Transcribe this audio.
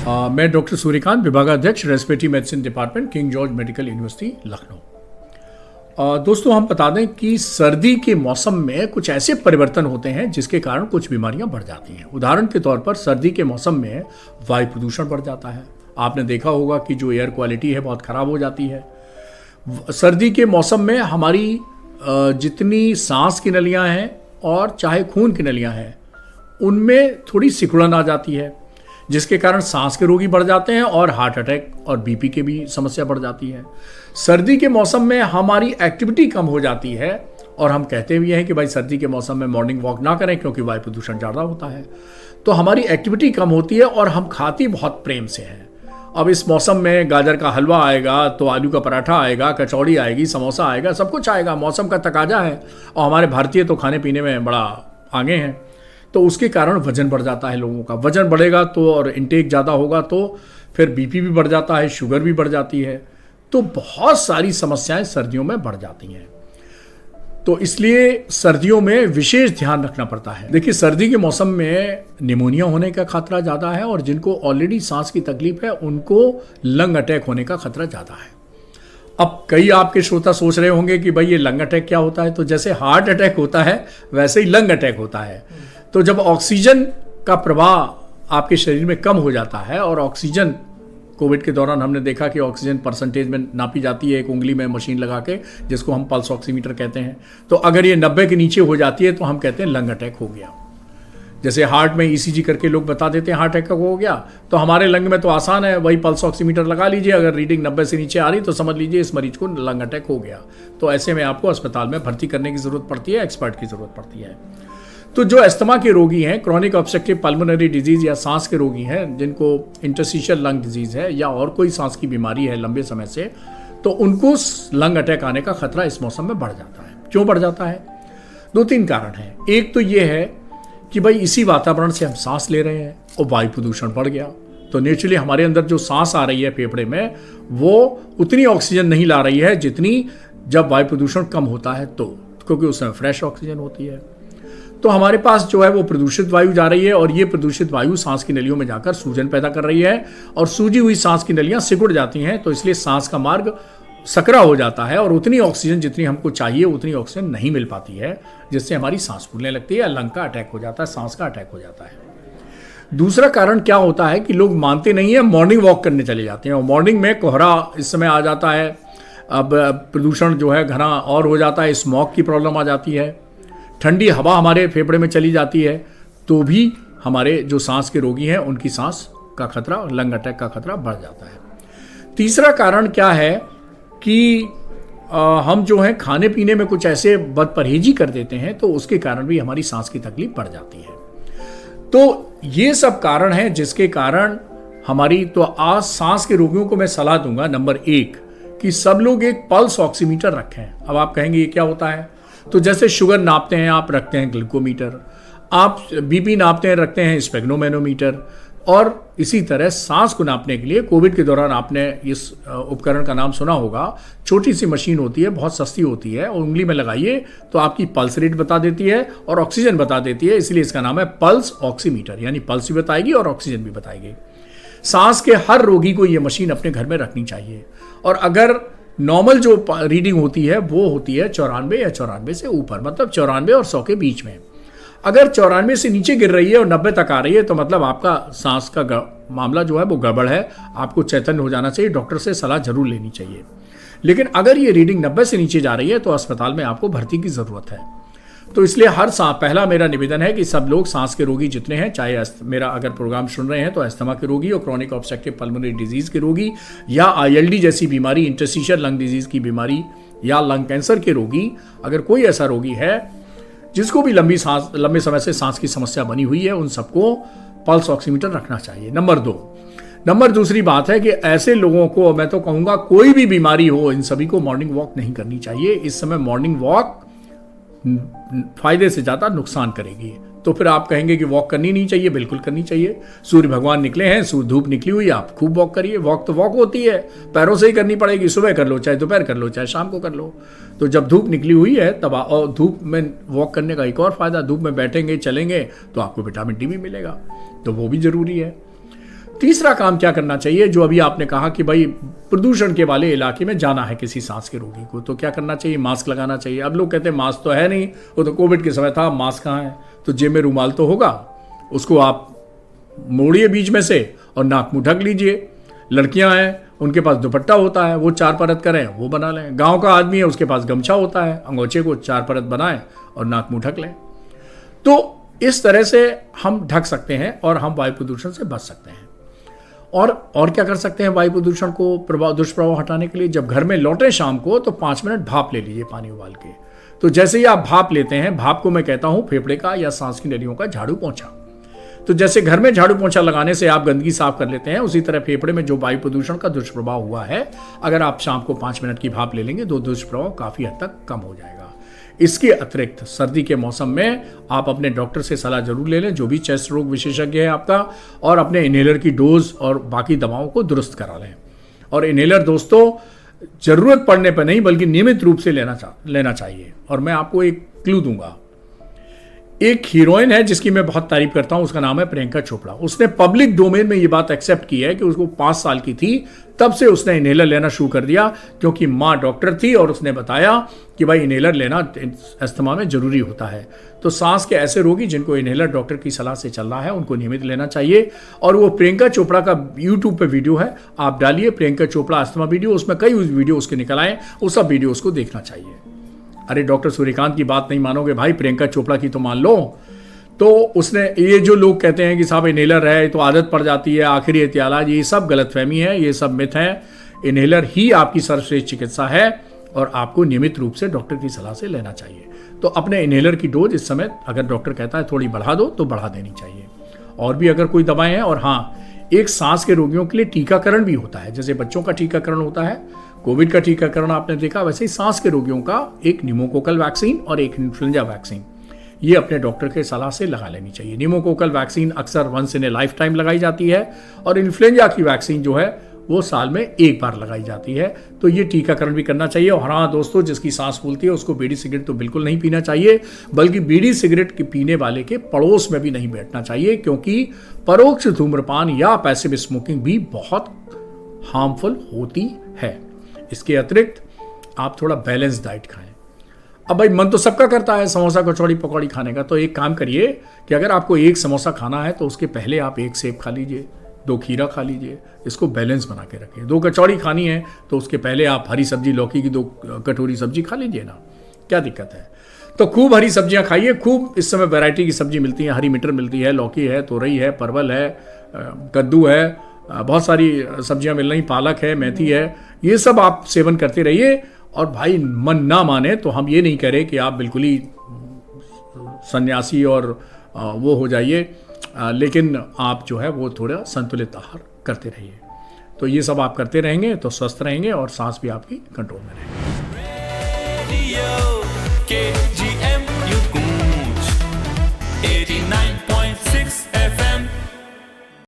मैं डॉक्टर सूर्यकांत, विभागाध्यक्ष respiratory medicine department, king George medical university Lucknow. दोस्तों, हम बता दें कि सर्दी के मौसम में कुछ ऐसे परिवर्तन होते हैं जिसके कारण कुछ बीमारियां बढ़ जाती हैं। उदाहरण के तौर पर सर्दी के मौसम में वायु प्रदूषण बढ़ जाता है। आपने देखा होगा कि जो एयर क्वालिटी है बहुत ख़राब हो जाती है। सर्दी के मौसम में हमारी जितनी सांस की नलियाँ हैं और चाहे खून की नलियाँ हैं, उनमें थोड़ी सिकुड़न आ जाती है, जिसके कारण सांस के रोगी बढ़ जाते हैं और हार्ट अटैक और बीपी के भी समस्या बढ़ जाती है। सर्दी के मौसम में हमारी एक्टिविटी कम हो जाती है और हम कहते भी हैं कि भाई सर्दी के मौसम में मॉर्निंग वॉक ना करें क्योंकि वायु प्रदूषण ज़्यादा होता है। तो हमारी एक्टिविटी कम होती है और हम खाती बहुत प्रेम से हैं। अब इस मौसम में गाजर का हलवा आएगा तो आलू का पराठा आएगा, कचौड़ी आएगी, समोसा आएगा, सब कुछ आएगा। मौसम का तकाजा है और हमारे भारतीय तो खाने पीने में बड़ा आगे हैं, तो उसके कारण वजन बढ़ जाता है लोगों का। वजन बढ़ेगा तो और इनटेक ज़्यादा होगा तो फिर बीपी भी बढ़ जाता है, शुगर भी बढ़ जाती है। तो बहुत सारी समस्याएं सर्दियों में बढ़ जाती हैं। तो इसलिए सर्दियों में विशेष ध्यान रखना पड़ता है। देखिए, सर्दी के मौसम में निमोनिया होने का खतरा ज़्यादा है और जिनको ऑलरेडी सांस की तकलीफ है उनको लंग अटैक होने का खतरा ज़्यादा है। अब कई आपके श्रोता सोच रहे होंगे कि भाई ये लंग अटैक क्या होता है। तो जैसे हार्ट अटैक होता है वैसे ही लंग अटैक होता है। तो जब ऑक्सीजन का प्रवाह आपके शरीर में कम हो जाता है और ऑक्सीजन, कोविड के दौरान हमने देखा कि ऑक्सीजन परसेंटेज में नापी जाती है एक उंगली में मशीन लगा के, जिसको हम पल्स ऑक्सीमीटर कहते हैं। तो अगर ये 90 के नीचे हो जाती है तो हम कहते हैं लंग अटैक हो गया। जैसे हार्ट में ईसीजी करके लोग बता देते हैं हार्ट अटैक हो गया, तो हमारे लंग में तो आसान है, वही पल्स ऑक्सीमीटर लगा लीजिए, अगर रीडिंग 90 से नीचे आ रही तो समझ लीजिए इस मरीज को लंग अटैक हो गया। तो ऐसे में आपको अस्पताल में भर्ती करने की ज़रूरत पड़ती है, एक्सपर्ट की ज़रूरत पड़ती है। तो जो अस्थमा के रोगी हैं, क्रॉनिक ऑब्स्ट्रक्टिव पल्मोनरी डिजीज़ या सांस के रोगी हैं, जिनको इंटरस्टिशियल लंग डिजीज़ है या और कोई सांस की बीमारी है लंबे समय से, तो उनको लंग अटैक आने का खतरा इस मौसम में बढ़ जाता है। क्यों बढ़ जाता है? 2-3 कारण हैं। एक तो ये है कि भाई इसी वातावरण से हम सांस ले रहे हैं और वायु प्रदूषण बढ़ गया, तो नेचुरली हमारे अंदर जो सांस आ रही है फेफड़े में, वो उतनी ऑक्सीजन नहीं ला रही है जितनी जब वायु प्रदूषण कम होता है, तो क्योंकि उसमें फ्रेश ऑक्सीजन होती है। तो हमारे पास जो है वो प्रदूषित वायु जा रही है और ये प्रदूषित वायु सांस की नलियों में जाकर सूजन पैदा कर रही है और सूजी हुई सांस की नलियां सिकुड़ जाती हैं। तो इसलिए सांस का मार्ग सकरा हो जाता है और उतनी ऑक्सीजन जितनी हमको चाहिए उतनी ऑक्सीजन नहीं मिल पाती है, जिससे हमारी सांस फूलने लगती है, लंग का अटैक हो जाता है, सांस का अटैक हो जाता है। दूसरा कारण क्या होता है कि लोग मानते नहीं है, मॉर्निंग वॉक करने चले जाते हैं और मॉर्निंग में कोहरा इस समय आ जाता है। अब प्रदूषण जो है घना और हो जाता है, स्मॉग की प्रॉब्लम आ जाती है, ठंडी हवा हमारे फेफड़े में चली जाती है, तो भी हमारे जो सांस के रोगी हैं उनकी सांस का खतरा, लंग अटैक का खतरा बढ़ जाता है। तीसरा कारण क्या है कि हम जो है खाने पीने में कुछ ऐसे बदपरहेजी कर देते हैं, तो उसके कारण भी हमारी सांस की तकलीफ बढ़ जाती है। तो ये सब कारण हैं जिसके कारण हमारी, तो आज सांस के रोगियों को मैं सलाह दूंगा नंबर 1 कि सब लोग एक पल्स ऑक्सीमीटर रखें। अब आप कहेंगे ये क्या होता है? तो जैसे शुगर नापते हैं आप, रखते हैं ग्लूकोमीटर, आप बीपी नापते हैं, रखते हैं स्पेग्नोमेनोमीटर, और इसी तरह सांस को नापने के लिए कोविड के दौरान आपने इस उपकरण का नाम सुना होगा। छोटी सी मशीन होती है, बहुत सस्ती होती है, और उंगली में लगाइए तो आपकी पल्स रेट बता देती है और ऑक्सीजन बता देती है, इसलिए इसका नाम है पल्स ऑक्सीमीटर, यानी पल्स भी बताएगी और ऑक्सीजन भी बताएगी। सांस के हर रोगी को ये मशीन अपने घर में रखनी चाहिए। और अगर नॉर्मल जो रीडिंग होती है वो होती है 94 या 94 से ऊपर, मतलब 94 और 100 के बीच में। अगर 94 से नीचे गिर रही है और 90 तक आ रही है तो मतलब आपका सांस का मामला जो है वो गड़बड़ है, आपको चैतन्य हो जाना चाहिए, डॉक्टर से सलाह जरूर लेनी चाहिए। लेकिन अगर ये रीडिंग 90 से नीचे जा रही है तो अस्पताल में आपको भर्ती की ज़रूरत है। तो इसलिए पहला मेरा निवेदन है कि सब लोग सांस के रोगी जितने हैं, चाहे मेरा अगर प्रोग्राम सुन रहे हैं तो अस्थमा के रोगी और क्रॉनिक ऑब्स्ट्रक्टिव पल्मोनरी डिजीज़ के रोगी या ILD जैसी बीमारी, इंटरस्टिशियल लंग डिजीज़ की बीमारी या लंग कैंसर के रोगी, अगर कोई ऐसा रोगी है जिसको भी लंबे समय से सांस की समस्या बनी हुई है, उन सबको पल्स ऑक्सीमीटर रखना चाहिए। नंबर दूसरी बात है कि ऐसे लोगों को मैं तो कहूँगा कोई भी बीमारी हो, इन सभी को मॉर्निंग वॉक नहीं करनी चाहिए। इस समय मॉर्निंग वॉक फायदे से ज़्यादा नुकसान करेगी। तो फिर आप कहेंगे कि वॉक करनी नहीं चाहिए, बिल्कुल करनी चाहिए। सूर्य भगवान निकले हैं, सूर्य धूप निकली हुई है, आप खूब वॉक करिए। वॉक तो वॉक होती है, पैरों से ही करनी पड़ेगी, सुबह कर लो, चाहे दोपहर कर लो, चाहे शाम को कर लो। तो जब धूप निकली हुई है तब और धूप में वॉक करने का एक और फायदा, धूप में बैठेंगे चलेंगे तो आपको विटामिन डी भी मिलेगा, तो वो भी ज़रूरी है। तीसरा काम क्या करना चाहिए, जो अभी आपने कहा कि भाई प्रदूषण के वाले इलाके में जाना है किसी सांस के रोगी को, तो क्या करना चाहिए, मास्क लगाना चाहिए। अब लोग कहते हैं मास्क तो है नहीं, वो तो कोविड के समय था, मास्क कहाँ है, तो जेब में रुमाल तो होगा, उसको आप मोड़िए बीच में से और नाक मुंह ढक लीजिए। लड़कियां हैं उनके पास दुपट्टा होता है, वो 4 परत करें, वो बना लें। गांव का आदमी है उसके पास गमछा होता है, अंगोछे को 4 परत बनाएं और नाक मुंह ढक लें। तो इस तरह से हम ढक सकते हैं और हम वायु प्रदूषण से बच सकते हैं। और क्या कर सकते हैं वायु प्रदूषण को दुष्प्रभाव हटाने के लिए, जब घर में लौटें शाम को तो 5 मिनट भाप ले लीजिए पानी उबाल के। तो जैसे ही आप भाप लेते हैं, भाप को मैं कहता हूं फेफड़े का या सांस की नलियों का झाड़ू पोंछा। तो जैसे घर में झाड़ू पोंछा लगाने से आप गंदगी साफ कर लेते हैं, उसी तरह फेफड़े में जो वायु प्रदूषण का दुष्प्रभाव हुआ है, अगर आप शाम को 5 मिनट की भाप ले लेंगे तो दुष्प्रभाव काफी हद तक कम हो जाएगा। इसके अतिरिक्त सर्दी के मौसम में आप अपने डॉक्टर से सलाह जरूर ले लें, जो भी चेस्ट रोग विशेषज्ञ है आपका, और अपने इनहेलर की डोज और बाकी दवाओं को दुरुस्त करा लें। और इनहेलर दोस्तों जरूरत पड़ने पर नहीं बल्कि नियमित रूप से लेना चाहिए। और मैं आपको एक क्लू दूंगा, एक हीरोइन है जिसकी मैं बहुत तारीफ करता हूं, उसका नाम है प्रियंका चोपड़ा। उसने पब्लिक डोमेन में ये बात एक्सेप्ट की है कि उसको 5 साल की थी तब से उसने इनहेलर लेना शुरू कर दिया, क्योंकि माँ डॉक्टर थी और उसने बताया कि भाई इनहेलर लेना अस्थमा में जरूरी होता है। तो सांस के ऐसे रोगी जिनको इनहेलर डॉक्टर की सलाह से चल रहा है, उनको नियमित लेना चाहिए। और वो प्रियंका चोपड़ा का यूट्यूब पे वीडियो है, आप डालिए प्रियंका चोपड़ा अस्थमा वीडियो, उसमें कई वीडियो उसके निकल आए, उस सब वीडियो उसको देखना चाहिए। अरे डॉक्टर सूर्यकांत की बात नहीं मानोगे भाई, प्रियंका चोपड़ा की तो मान लो। तो उसने, ये जो लोग कहते हैं कि साहब इनहेलर है तो आदत पड़ जाती है, आखिरी एहतियालाज, ये सब गलतफहमी है, ये सब मिथ है। इनहेलर ही आपकी सर्वश्रेष्ठ चिकित्सा है और आपको नियमित रूप से डॉक्टर की सलाह से लेना चाहिए। तो अपने इनहेलर की डोज इस समय अगर डॉक्टर कहता है थोड़ी बढ़ा दो तो बढ़ा देनी चाहिए। और भी अगर कोई दवाएं हैं, और हाँ, एक सांस के रोगियों के लिए टीकाकरण भी होता है, जैसे बच्चों का टीकाकरण होता है, कोविड का टीकाकरण आपने देखा, वैसे ही सांस के रोगियों का एक निमोकोकल वैक्सीन और एक इन्फ्लुएंजा वैक्सीन, ये अपने डॉक्टर के सलाह से लगा लेनी चाहिए। निमोकोकल वैक्सीन अक्सर once in a lifetime लगाई जाती है और इन्फ्लुएंजा की वैक्सीन जो है वो साल में 1 बार लगाई जाती है। तो ये टीकाकरण भी करना चाहिए। और हाँ दोस्तों, जिसकी सांस फूलती है उसको बीड़ी सिगरेट तो बिल्कुल नहीं पीना चाहिए, बल्कि बीड़ी सिगरेट के पीने वाले के पड़ोस में भी नहीं बैठना चाहिए, क्योंकि परोक्ष धूम्रपान या पैसिव स्मोकिंग भी बहुत हार्मफुल होती है। इसके अतिरिक्त आप थोड़ा बैलेंस डाइट खाएं। अब भाई मन तो सबका करता है समोसा कचौड़ी पकौड़ी खाने का, तो एक काम करिए कि अगर आपको 1 समोसा खाना है तो उसके पहले आप 1 सेब खा लीजिए, 2 खीरा खा लीजिए, इसको बैलेंस बना के रखिए। 2 कचौड़ी खानी है तो उसके पहले आप हरी सब्जी, लौकी की 2 कटोरी सब्जी खा लीजिए ना, क्या दिक्कत है। तो खूब हरी सब्जियां खाइए, खूब इस समय वैरायटी की सब्जी मिलती है, हरी मटर मिलती है, लौकी है, तोरई है, परवल है, कद्दू है, बहुत सारी सब्जियां मिल रही, पालक है, मेथी है, ये सब आप सेवन करते रहिए। और भाई मन ना माने तो हम ये नहीं करें कि आप बिल्कुल ही सन्यासी और वो हो जाइए, लेकिन आप जो है वो थोड़ा संतुलित आहार करते रहिए। तो ये सब आप करते रहेंगे तो स्वस्थ रहेंगे और सांस भी आपकी कंट्रोल में रहेगी।